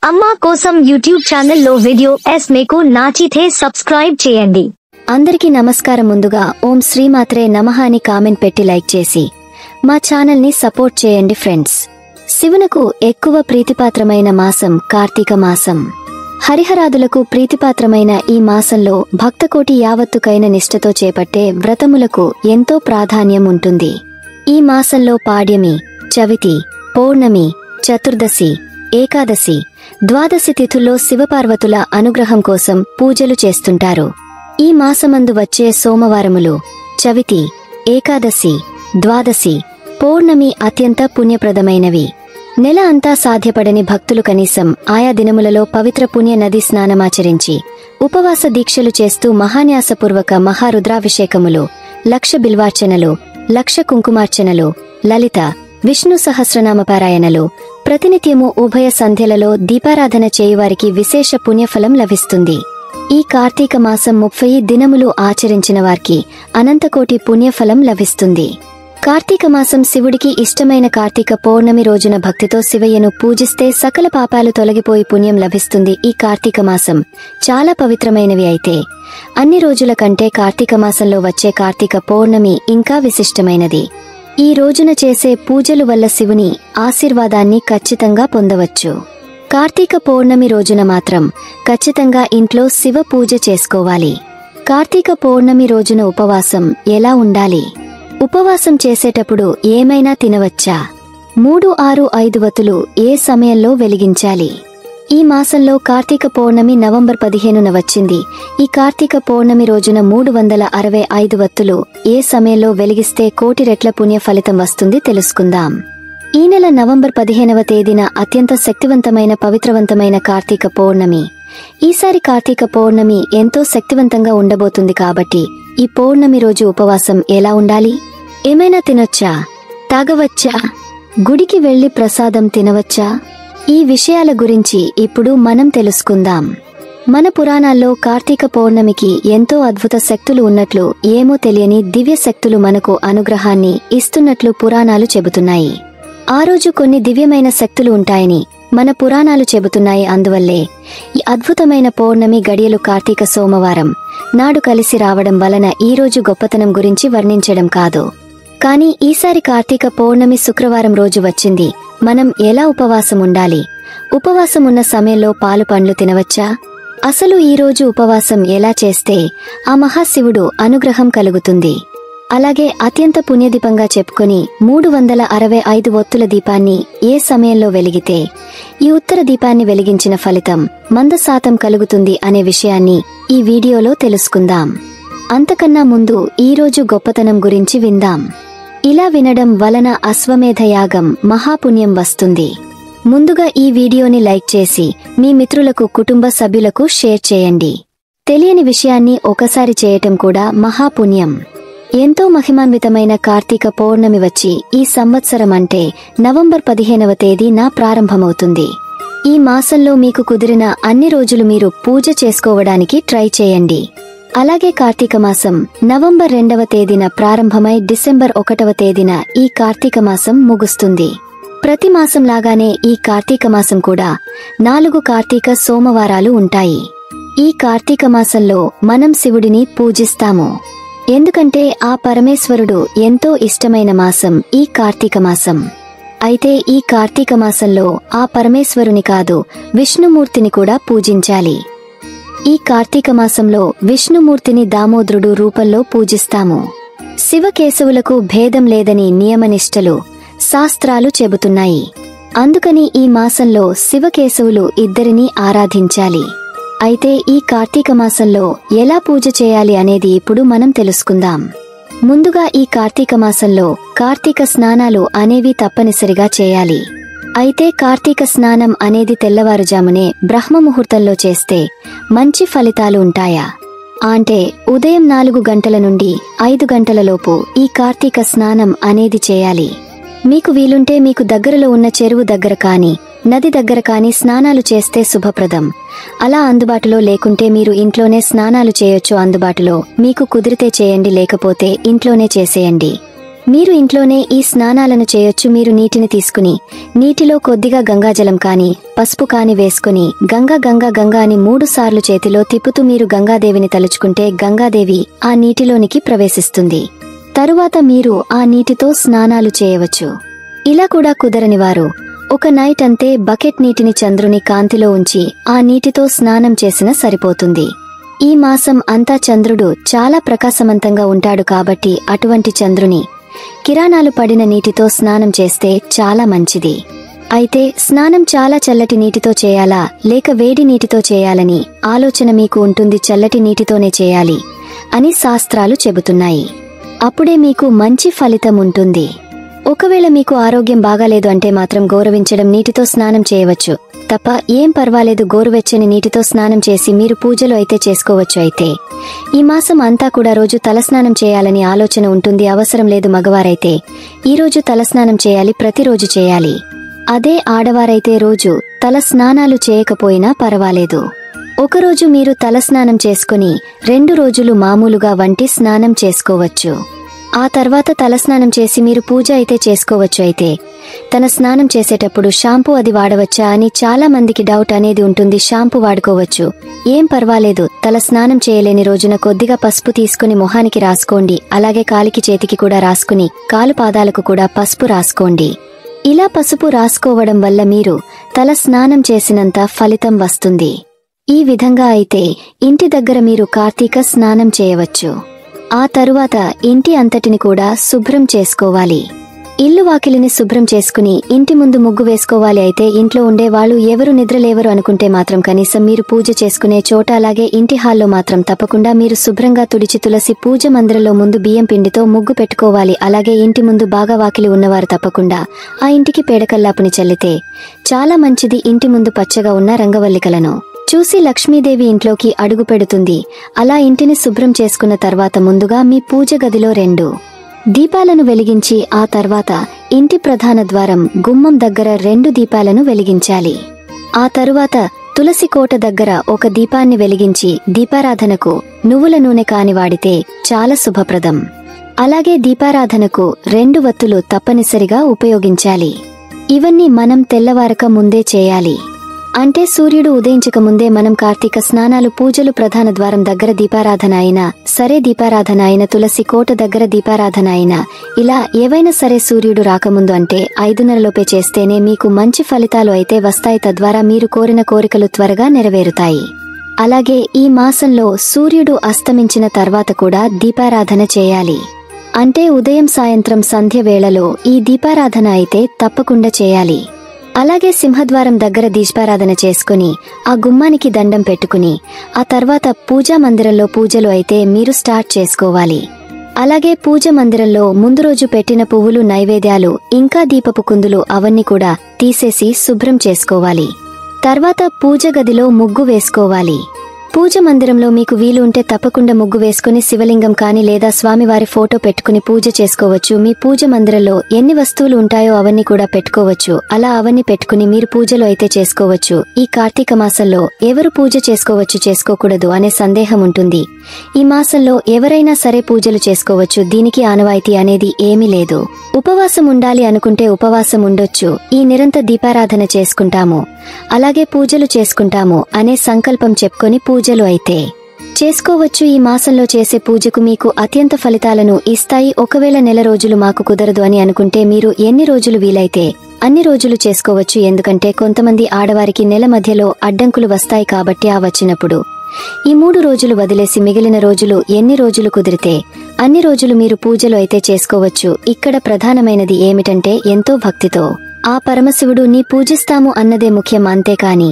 అమ్మా కోసం యూట్యూబ్ ఛానల్లో వీడియో మీకు నచ్చితే సబ్స్క్రైబ్ చేయండి. అందరికీ నమస్కారం. ముందుగా ఓం శ్రీమాత్రే నమః అని కామెంట్ పెట్టి లైక్ చేసి మా ఛానల్ ని సపోర్ట్ చేయండి ఫ్రెండ్స్. శివునకు ఎక్కువ ప్రీతిపాత్రమైన మాసం కార్తీక మాసం. హరిహరాదులకు ప్రీతిపాత్రమైన ఈ మాసంలో భక్తకోటి యావత్తుకైన నిష్ఠతో చేపట్టే వ్రతములకు ఎంతో ప్రాధాన్యం ఉంటుంది. ఈ మాసంలో పాడ్యమి, చవితి, పౌర్ణమి, చతుర్దశి, ఏకాదశి, ద్వాదశి తిథుల్లో శివపార్వతుల అనుగ్రహం కోసం పూజలు చేస్తుంటారు. ఈ మాసమందు వచ్చే సోమవారములు, చవితి, ఏకాదశి, ద్వాదశి, పౌర్ణమి అత్యంత పుణ్యప్రదమైనవి. నెల అంతా సాధ్యపడని భక్తులు కనీసం ఆయా దినములలో పవిత్ర పుణ్య నది స్నానమాచరించి ఉపవాస దీక్షలు చేస్తూ మహాన్యాసపూర్వక మహారుద్రాభిషేకములు, లక్ష బిల్వార్చనలు, లక్ష కుంకుమార్చనలు, లలిత విష్ణు సహస్రనామపారాయణలు, ప్రతినిత్యము ఉభయ సంధ్యలలో దీపారాధన చేయువారికి విశేష పుణ్యఫలం లభిస్తుంది. ఈ కార్తీక మాసం 30 దినములు ఆచరించిన వారికి అనంతకోటి పుణ్యఫలం లభిస్తుంది. కార్తీక మాసం శివుడికి ఇష్టమైన కార్తీక పౌర్ణమి రోజున భక్తితో శివయ్యను పూజిస్తే సకల పాపాలు తొలగిపోయి పుణ్యం లభిస్తుంది. ఈ కార్తీక మాసం చాలా పవిత్రమైనవి అయితే అన్ని రోజుల కంటే కార్తీక మాసంలో వచ్చే కార్తీక పౌర్ణమి ఇంకా విశిష్టమైనది. ఈ రోజున చేసే పూజలు వల్ల శివుని ఆశీర్వాదాన్ని ఖచ్చితంగా పొందవచ్చు. కార్తీక పౌర్ణమి రోజున మాత్రం ఖచ్చితంగా ఇంట్లో శివ పూజ చేసుకోవాలి. కార్తీక పౌర్ణమి రోజున ఉపవాసం ఎలా ఉండాలి? ఉపవాసం చేసేటప్పుడు ఏమైనా తినవచ్చా? 3, 6, 5 వత్తులు ఏ సమయంలో వెలిగించాలి? ఈ మాసంలో కార్తీక పౌర్ణమి నవంబర్ 15న వచ్చింది. ఈ కార్తీక పౌర్ణమి రోజున 365 వత్తులు ఏ సమయంలో వెలిగిస్తే కోటి రెట్ల పుణ్య ఫలితం వస్తుంది తెలుసుకుందాం. ఈ నెల నవంబర్ 15వ తేదీన అత్యంత శక్తివంతమైన పవిత్రవంతమైన కార్తీక పౌర్ణమి. ఈసారి కార్తీక పౌర్ణమి ఎంతో శక్తివంతంగా ఉండబోతుంది కాబట్టి ఈ పౌర్ణమి రోజు ఉపవాసం ఎలా ఉండాలి? ఏమైనా తినొచ్చా? తాగవచ్చా? గుడికి వెళ్లి ప్రసాదం తినవచ్చా? ఈ విషయాల గురించి ఇప్పుడు మనం తెలుసుకుందాం. మన పురాణాల్లో కార్తీక పౌర్ణమికి ఎంతో అద్భుత శక్తులు ఉన్నట్లు, ఏమో తెలియని దివ్య శక్తులు మనకు అనుగ్రహాన్ని ఇస్తున్నట్లు పురాణాలు చెబుతున్నాయి. ఆ రోజు కొన్ని దివ్యమైన శక్తులు ఉంటాయని మన పురాణాలు చెబుతున్నాయి. అందువల్లే ఈ అద్భుతమైన పౌర్ణమి గడియలు కార్తీక సోమవారం నాడు కలిసి రావడం వలన ఈ రోజు గొప్పతనం గురించి వర్ణించడం కాదు. కానీ ఈసారి కార్తీక పౌర్ణమి శుక్రవారం రోజు వచ్చింది. మనం ఎలా ఉపవాసం ఉండాలి? ఉపవాసం ఉన్న సమయంలో పాలు పండ్లు తినవచ్చా? అసలు ఈ రోజు ఉపవాసం ఎలా చేస్తే ఆ మహాశివుడు అనుగ్రహం కలుగుతుంది? అలాగే అత్యంత పుణ్యదీపంగా చెప్పుకొని 365 ఒత్తుల దీపాన్ని ఏ సమయంలో వెలిగితే ఈ ఉత్తర దీపాన్ని వెలిగించిన ఫలితం 100% కలుగుతుంది అనే విషయాన్ని ఈ వీడియోలో తెలుసుకుందాం. అంతకన్నా ముందు ఈ రోజు గొప్పతనం గురించి విందాం. ఇలా వినడం వలన అశ్వమేధ యాగం మహాపుణ్యం వస్తుంది. ముందుగా ఈ వీడియోని లైక్ చేసి మీ మిత్రులకు, కుటుంబ సభ్యులకు షేర్ చేయండి. తెలియని విషయాన్ని ఒకసారి చేయటం కూడా మహాపుణ్యం. ఎంతో మహిమాన్వితమైన కార్తీక పౌర్ణమి వచ్చి ఈ సంవత్సరం అంటే నవంబర్ 15వ తేదీన ప్రారంభమవుతుంది. ఈ మాసంలో మీకు కుదిరిన అన్ని రోజులు మీరు పూజ చేసుకోవడానికి ట్రై చేయండి. అలాగే కార్తీక మాసం నవంబర్ 2వ తేదీన ప్రారంభమై డిసెంబర్ 1వ తేదీన ఈ కార్తీక మాసం ముగుస్తుంది. ప్రతి మాసం లాగానే ఈ కార్తీక మాసం కూడా 4 కార్తీక సోమవారాలు ఉంటాయి. ఈ కార్తీక మాసంలో మనం శివుడిని పూజిస్తాము. ఎందుకంటే ఆ పరమేశ్వరుడు ఎంతో ఇష్టమైన మాసం ఈ కార్తీక మాసం. అయితే ఈ కార్తీక మాసంలో ఆ పరమేశ్వరుని కాదు, విష్ణుమూర్తిని కూడా పూజించాలి. ఈ కార్తీక మాసంలో విష్ణుమూర్తిని దామోదరుడు రూపంలో పూజిస్తాము. శివకేశవులకు భేదం లేదని నియమనిష్టలు, శాస్త్రాలు చెబుతున్నాయి. అందుకని ఈ మాసంలో శివకేశవులు ఇద్దరినీ ఆరాధించాలి. అయితే ఈ కార్తీక మాసంలో ఎలా పూజ చేయాలి అనేది ఇప్పుడు మనం తెలుసుకుందాం. ముందుగా ఈ కార్తీక మాసంలో కార్తీక స్నానాలు అనేవి తప్పనిసరిగా చేయాలి. అయితే కార్తీక స్నానం అనేది తెల్లవారుజామునే బ్రహ్మముహూర్తంలో చేస్తే మంచి ఫలితాలు ఉంటాయా అంటే ఉదయం 4 గంటల నుండి 5 గంటలలోపు ఈ కార్తీక స్నానం అనేది చేయాలి. మీకు వీలుంటే మీకు దగ్గరలో ఉన్న చెరువు దగ్గర కానీ, నది దగ్గర కానీ స్నానాలు చేస్తే శుభప్రదం. అలా అందుబాటులో లేకుంటే మీరు ఇంట్లోనే స్నానాలు చేయొచ్చు. అందుబాటులో మీకు కుదిరితే చేయండి, లేకపోతే ఇంట్లోనే చేసేయండి. మీరు ఇంట్లోనే ఈ స్నానాలను చేయొచ్చు. మీరు నీటిని తీసుకుని నీటిలో కొద్దిగా గంగాజలం కాని పసుపు కాని వేసుకుని గంగా గంగా గంగా అని 3 సార్లు చేతిలో తిప్పుతూ మీరు గంగాదేవిని తలుచుకుంటే గంగాదేవి ఆ నీటిలోనికి ప్రవేశిస్తుంది. తరువాత మీరు ఆ నీటితో స్నానాలు చేయవచ్చు. ఇలా కూడా కుదరని వారు ఒక నైట్ అంతే బకెట్ నీటిని చంద్రుని కాంతిలో ఉంచి ఆ నీటితో స్నానం చేసినా సరిపోతుంది. ఈ మాసం అంతా చంద్రుడు చాలా ప్రకాశవంతంగా ఉంటాడు కాబట్టి అటువంటి చంద్రుని కిరణాలు పడిన నీటితో స్నానం చేస్తే చాలా మంచిది. అయితే స్నానం చాలా చల్లటి నీటితో చేయాలా లేక వేడి నీటితో చేయాలని ఆలోచన మీకు ఉంటుంది. చల్లటి నీటితోనే చేయాలి అని శాస్త్రాలు చెబుతున్నాయి. అప్పుడే మీకు మంచి ఫలితం ఉంటుంది. ఒకవేళ మీకు ఆరోగ్యం బాగాలేదు అంటే మాత్రం గౌరవించడం నీటితో స్నానం చేయవచ్చు తప్ప ఏం పర్వాలేదు. గోరువెచ్చని నీటితో స్నానం చేసి మీరు పూజలు అయితే చేసుకోవచ్చు. అయితే ఈ మాసం అంతా కూడా రోజు తలస్నానం చేయాలని ఆలోచన ఉంటుంది. అవసరం లేదు. మగవారైతే ఈ రోజు తలస్నానం చేయాలి, ప్రతిరోజు చేయాలి. అదే ఆడవారైతే రోజు తల స్నానాలు చేయకపోయినా పర్వాలేదు. ఒకరోజు మీరు తలస్నానం చేసుకుని 2 రోజులు మామూలుగా వంటి స్నానం చేసుకోవచ్చు. ఆ తర్వాత తలస్నానం చేసి మీరు పూజ అయితే చేసుకోవచ్చు. అయితే తన స్నానం చేసేటప్పుడు షాంపూ అది వాడవచ్చా అని చాలా మందికి డౌట్ అనేది ఉంటుంది. షాంపూ వాడుకోవచ్చు, ఏం పర్వాలేదు. తల స్నానం చేయలేని రోజున కొద్దిగా పసుపు తీసుకుని మొహానికి రాసుకోండి. అలాగే కాలికి చేతికి కూడా రాసుకుని కాలు పాదాలకు కూడా పసుపు రాసుకోండి. ఇలా పసుపు రాసుకోవడం వల్ల మీరు తల స్నానం చేసినంత ఫలితం వస్తుంది. ఈ విధంగా అయితే ఇంటి దగ్గర మీరు కార్తీక స్నానం చేయవచ్చు. ఆ తరువాత ఇంటి అంతటిని కూడా శుభ్రం చేసుకోవాలి. ఇల్లు వాకిలిని శుభ్రం చేసుకుని ఇంటి ముందు ముగ్గు వేసుకోవాలి. అయితే ఇంట్లో ఉండే వాళ్ళు ఎవరు నిద్రలేవరు అనుకుంటే మాత్రం కనీసం మీరు పూజ చేసుకునే చోట అలాగే ఇంటి హాల్లో మాత్రం తప్పకుండా మీరు శుభ్రంగా తుడిచి తులసి పూజ మందిరంలో ముందు బియ్యం పిండితో ముగ్గు పెట్టుకోవాలి. అలాగే ఇంటి ముందు బాగా వాకిలి ఉన్నవారు తప్పకుండా ఆ ఇంటికి పేడకల్లాపుని చల్లితే చాలా మంచిది. ఇంటి ముందు పచ్చగా ఉన్న రంగవల్లికలను చూసి లక్ష్మీదేవి ఇంట్లోకి అడుగు పెడుతుంది. అలా ఇంటిని శుభ్రం చేసుకున్న తర్వాత ముందుగా మీ పూజ గదిలో 2 దీపాలను వెలిగించి ఆ తర్వాత ఇంటి ప్రధాన ద్వారం గుమ్మం దగ్గర 2 దీపాలను వెలిగించాలి. ఆ తరువాత తులసి కోట దగ్గర 1 దీపాన్ని వెలిగించి దీపారాధనకు నువ్వుల నూనె కాని వాడితే చాలా శుభప్రదం. అలాగే దీపారాధనకు 2 వత్తులు తప్పనిసరిగా ఉపయోగించాలి. ఇవన్నీ మనం తెల్లవారక ముందే చేయాలి. అంటే సూర్యుడు ఉదయించక ముందే మనం కార్తీక స్నానాలు పూజలు ప్రధాన ద్వారం దగ్గర దీపారాధన అయినా సరే, దీపారాధన అయిన తులసి కోట దగ్గర దీపారాధన అయినా ఇలా ఏవైనా సరే సూర్యుడు రాకముందు అంటే 5:30 చేస్తేనే మీకు మంచి ఫలితాలు అయితే వస్తాయి. తద్వారా మీరు కోరిన కోరికలు త్వరగా నెరవేరుతాయి. అలాగే ఈ మాసంలో సూర్యుడు అస్తమించిన తర్వాత కూడా దీపారాధన చేయాలి. అంటే ఉదయం సాయంత్రం సంధ్య వేళలో ఈ దీపారాధన అయితే తప్పకుండా చేయాలి. అలాగే సింహద్వారం దగ్గర దీపారాధన చేసుకుని ఆ గుమ్మానికి దండం పెట్టుకుని ఆ తర్వాత పూజా మందిరంలో పూజలు అయితే మీరు స్టార్ట్ చేసుకోవాలి. అలాగే పూజ మందిరంలో ముందు రోజు పెట్టిన పువ్వులు, నైవేద్యాలు ఇంకా దీపపు కుందులు అవన్నీ కూడా తీసేసి శుభ్రం చేసుకోవాలి. తర్వాత పూజ గదిలో ముగ్గు వేసుకోవాలి. పూజ మందిరంలో మీకు వీలు ఉంటే తప్పకుండా ముగ్గు వేసుకుని శివలింగం కాని లేదా స్వామివారి ఫోటో పెట్టుకుని పూజ చేసుకోవచ్చు. మీ పూజ మందిరంలో ఎన్ని వస్తువులు ఉంటాయో అవన్నీ కూడా పెట్టుకోవచ్చు. అలా అవన్నీ పెట్టుకుని మీరు పూజలు అయితే చేసుకోవచ్చు. ఈ కార్తీక మాసంలో ఎవరు పూజ చేసుకోవచ్చు చేసుకోకూడదు అనే సందేహం ఉంటుంది. ఈ మాసంలో ఎవరైనా సరే పూజలు చేసుకోవచ్చు. దీనికి ఆనవాయితీ అనేది ఏమీ లేదు. ఉపవాసం ఉండాలి అనుకుంటే ఉపవాసం ఉండొచ్చు. ఈ నిరంతర దీపారాధన చేసుకుంటాము అలాగే పూజలు చేసుకుంటాము అనే సంకల్పం చెప్పుకొని పూజలు అయితే చేసుకోవచ్చు. ఈ మాసంలో చేసే పూజకు మీకు అత్యంత ఫలితాలను ఇస్తాయి. ఒకవేళ నెల రోజులు మాకు కుదరదు అని అనుకుంటే మీరు ఎన్ని రోజులు వీలైతే అన్ని రోజులు చేసుకోవచ్చు. ఎందుకంటే కొంతమంది ఆడవారికి నెల మధ్యలో అడ్డంకులు వస్తాయి కాబట్టి ఆ వచ్చినప్పుడు ఈ 3 రోజులు వదిలేసి మిగిలిన రోజులు ఎన్ని రోజులు కుదిరితే అన్ని రోజులు మీరు పూజలు అయితే చేసుకోవచ్చు. ఇక్కడ ప్రధానమైనది ఏమిటంటే ఎంతో భక్తితో ఆ పరమశివుడు నీ పూజిస్తాము అన్నదే ముఖ్యం. అంతేకాని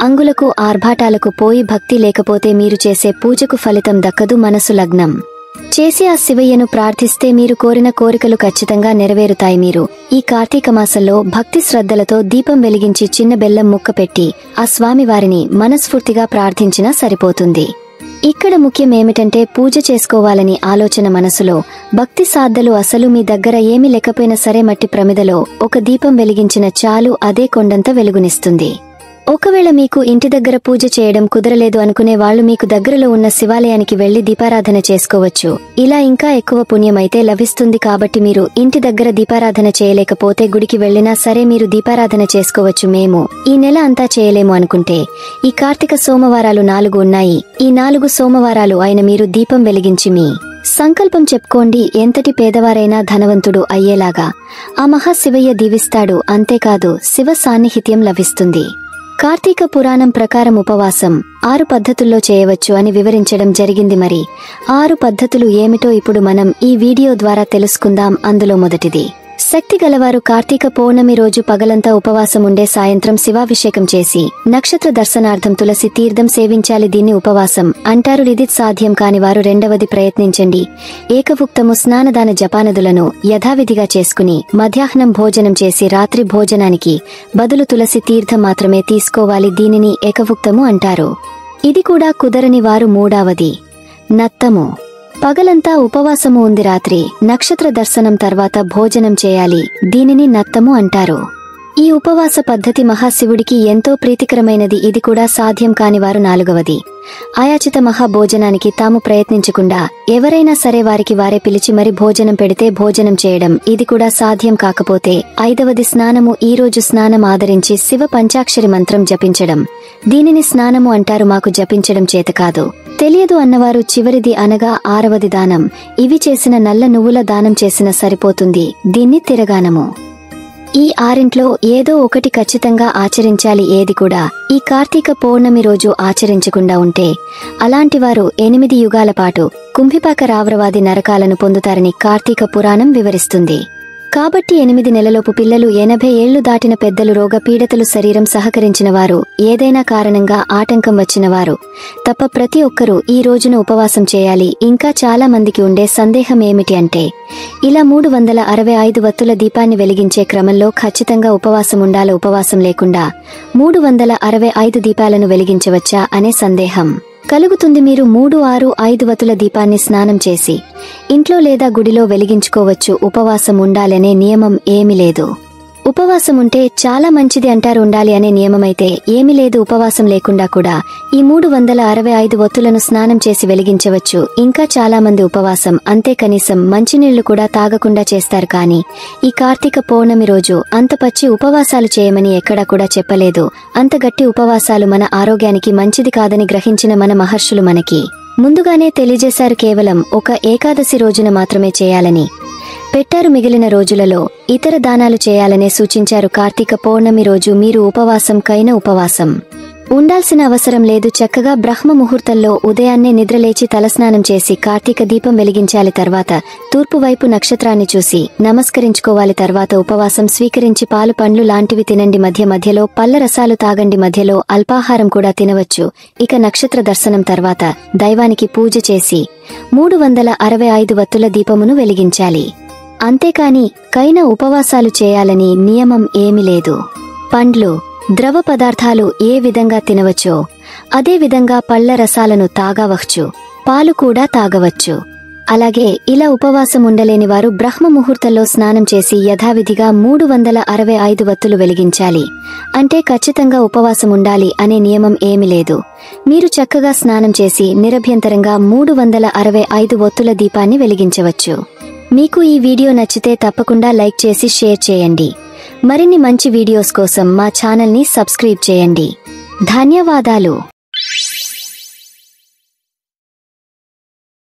అంగులకు ఆర్భాటాలకు పోయి భక్తి లేకపోతే మీరు చేసే పూజకు ఫలితం దక్కదు. మనసు లగ్నం చేసి ఆ శివయ్యను ప్రార్థిస్తే మీరు కోరిన కోరికలు ఖచ్చితంగా నెరవేరుతాయి. మీరు ఈ కార్తీక మాసంలో భక్తి శ్రద్ధలతో దీపం వెలిగించి చిన్న బెల్లం ముక్క పెట్టి ఆ స్వామివారిని మనస్ఫూర్తిగా ప్రార్థించినా సరిపోతుంది. ఇక్కడ ముఖ్యం ఏమిటంటే పూజ చేసుకోవాలని ఆలోచన మనసులో భక్తి సాధలు అసలు మీ దగ్గర ఏమీ లేకపోయినా సరే మట్టి ప్రమిదలో 1 దీపం వెలిగించిన చాలు, అదే కొండంత వెలుగునిస్తుంది. ఒకవేళ మీకు ఇంటి దగ్గర పూజ చేయడం కుదరలేదు అనుకునే వాళ్ళు మీకు దగ్గరలో ఉన్న శివాలయానికి వెళ్లి దీపారాధన చేసుకోవచ్చు. ఇలా ఇంకా ఎక్కువ పుణ్యమైతే లభిస్తుంది. కాబట్టి మీరు ఇంటి దగ్గర దీపారాధన చేయలేకపోతే గుడికి వెళ్లినా సరే మీరు దీపారాధన చేసుకోవచ్చు. మేము ఈ నెల అంతా చేయలేము అనుకుంటే ఈ కార్తీక సోమవారాలు 4 ఉన్నాయి. ఈ 4 సోమవారాలు అయిన మీరు దీపం వెలిగించి మీ సంకల్పం చెప్పుకోండి. ఎంతటి పేదవారైనా ధనవంతుడు అయ్యేలాగా ఆ మహాశివయ్య దీవిస్తాడు. అంతేకాదు శివ సాన్నిహిత్యం లభిస్తుంది. కార్తీక పురాణం ప్రకారం ఉపవాసం 6 పద్ధతుల్లో చేయవచ్చు అని వివరించడం జరిగింది. మరి 6 పద్ధతులు ఏమిటో ఇప్పుడు మనం ఈ వీడియో ద్వారా తెలుసుకుందాం. అందులో మొదటిది, శక్తి గలవారు కార్తీక పౌర్ణమి రోజు పగలంతా ఉపవాసం ఉండే సాయంత్రం శివాభిషేకం చేసి నక్షత్ర దర్శనార్థం తులసి తీర్థం సేవించాలి. దీన్ని ఉపవాసం అంటారు. ఇది సాధ్యం కాని వారు రెండవది ప్రయత్నించండి. ఏకభుక్తము స్నానదాన జపానదులను యథావిధిగా చేసుకుని మధ్యాహ్నం భోజనం చేసి రాత్రి భోజనానికి బదులు తులసి తీర్థం మాత్రమే తీసుకోవాలి. దీనిని ఏకభుక్తము అంటారు. ఇది కూడా కుదరని వారు మూడవది, నత్తము. పగలంతా ఉపవాసము ఉంది, రాత్రి నక్షత్ర దర్శనం తర్వాత భోజనం చేయాలి. దీనిని నత్తము అంటారు. ఈ ఉపవాస పద్ధతి మహాశివుడికి ఎంతో ప్రీతికరమైనది. ఇది కూడా సాధ్యం కాని వారు నాలుగవది, ఆయాచిత మహాభోజనానికి తాము ప్రయత్నించకుండా ఎవరైనా సరే వారికి వారే పిలిచి మరి భోజనం పెడితే భోజనం చేయడం. ఇది కూడా సాధ్యం కాకపోతే ఐదవది, స్నానము. ఈ రోజు స్నానం ఆదరించి శివ పంచాక్షరి మంత్రం జపించడం. దీనిని స్నానము అంటారు. మాకు జపించడం చేత కాదు, తెలియదు అన్నవారు చివరిది అనగా 6వది, దానం. ఇవి చేసిన నల్ల నువ్వుల దానం చేసిన సరిపోతుంది. దీన్ని తిరగానము. ఈ 6 ఏదో ఒకటి ఖచ్చితంగా ఆచరించాలి. ఏది కూడా ఈ కార్తీక పౌర్ణమి రోజు ఆచరించకుండా ఉంటే అలాంటివారు 8 యుగాల పాటు కుంభిపాక రావ్రవాది నరకాలను పొందుతారని కార్తీక పురాణం వివరిస్తుంది. కాబట్టి 8 నెలలోపు పిల్లలు, 80 ఏళ్లు దాటిన పెద్దలు, రోగ పీడితులు, శరీరం సహకరించిన వారు, ఏదైనా కారణంగా ఆటంకం వచ్చిన వారు తప్ప ప్రతి ఒక్కరూ ఈ రోజున ఉపవాసం చేయాలి. ఇంకా చాలా మందికి ఉండే సందేహం ఏమిటి అంటే ఇలా 365 వత్తుల దీపాన్ని వెలిగించే క్రమంలో ఖచ్చితంగా ఉపవాసం ఉండాలా, ఉపవాసం లేకుండా 365 దీపాలను వెలిగించవచ్చా అనే సందేహం కలుగుతుంది. మీరు 365 వత్తుల దీపాన్ని స్నానం చేసి ఇంట్లో లేదా గుడిలో వెలిగించుకోవచ్చు. ఉపవాసం ఉండాలనే నియమం ఏమీ లేదు. ఉపవాసం ఉంటే చాలా మంచిది అంటారు. ఉండాలి అనే నియమమైతే ఏమీ లేదు. ఉపవాసం లేకుండా కూడా ఈ 365 వత్తులను స్నానం చేసి వెలిగించవచ్చు. ఇంకా చాలా మంది ఉపవాసం అంతే, కనీసం మంచినీళ్లు కూడా తాగకుండా చేస్తారు. కానీ ఈ కార్తీక పౌర్ణమి రోజు అంత పచ్చి ఉపవాసాలు చేయమని ఎక్కడా కూడా చెప్పలేదు. అంత గట్టి ఉపవాసాలు మన ఆరోగ్యానికి మంచిది కాదని గ్రహించిన మన మహర్షులు మనకి ముందుగానే తెలియజేశారు. కేవలం ఒక ఏకాదశి రోజున మాత్రమే చేయాలని పెట్టారు. మిగిలిన రోజులలో ఇతర దానాలు చేయాలనే సూచించారు. కార్తీక పౌర్ణమి రోజు మీరు ఉపవాసం ఉండాల్సిన అవసరం లేదు. చక్కగా బ్రహ్మ ముహూర్తంలో ఉదయాన్నే నిద్రలేచి తలస్నానం చేసి కార్తీక దీపం వెలిగించాలి. తర్వాత తూర్పు వైపు నక్షత్రాన్ని చూసి నమస్కరించుకోవాలి. తర్వాత ఉపవాసం స్వీకరించి పాలు, పండ్లు లాంటివి తినండి. మధ్యలో పళ్ళ రసాలు తాగండి. మధ్యలో అల్పాహారం కూడా తినవచ్చు. ఇక నక్షత్ర దర్శనం తర్వాత దైవానికి పూజ చేసి 365 వత్తుల దీపమును వెలిగించాలి. అంతేకాని కైన ఉపవాసాలు చేయాలని నియమం ఏమీ లేదు. పండ్లు, ద్రవ పదార్థాలు ఏ విధంగా తినవచ్చో అదే విధంగా పళ్ళ రసాలను తాగవచ్చు, పాలు కూడా తాగవచ్చు. అలాగే ఇలా ఉపవాసం ఉండలేని వారు బ్రహ్మ ముహూర్తంలో స్నానం చేసి యథావిధిగా 365 వత్తులు వెలిగించాలి. అంటే ఖచ్చితంగా ఉపవాసం ఉండాలి అనే నియమం ఏమీ లేదు. మీరు చక్కగా స్నానం చేసి నిరభ్యంతరంగా 365 వత్తుల దీపాన్ని వెలిగించవచ్చు. మీకు ఈ వీడియో నచ్చితే తప్పకుండా లైక్ చేసి షేర్ చేయండి. మరిన్ని మంచి వీడియోస్ కోసం మా ఛానల్ని సబ్స్క్రైబ్ చేయండి. ధన్యవాదాలు.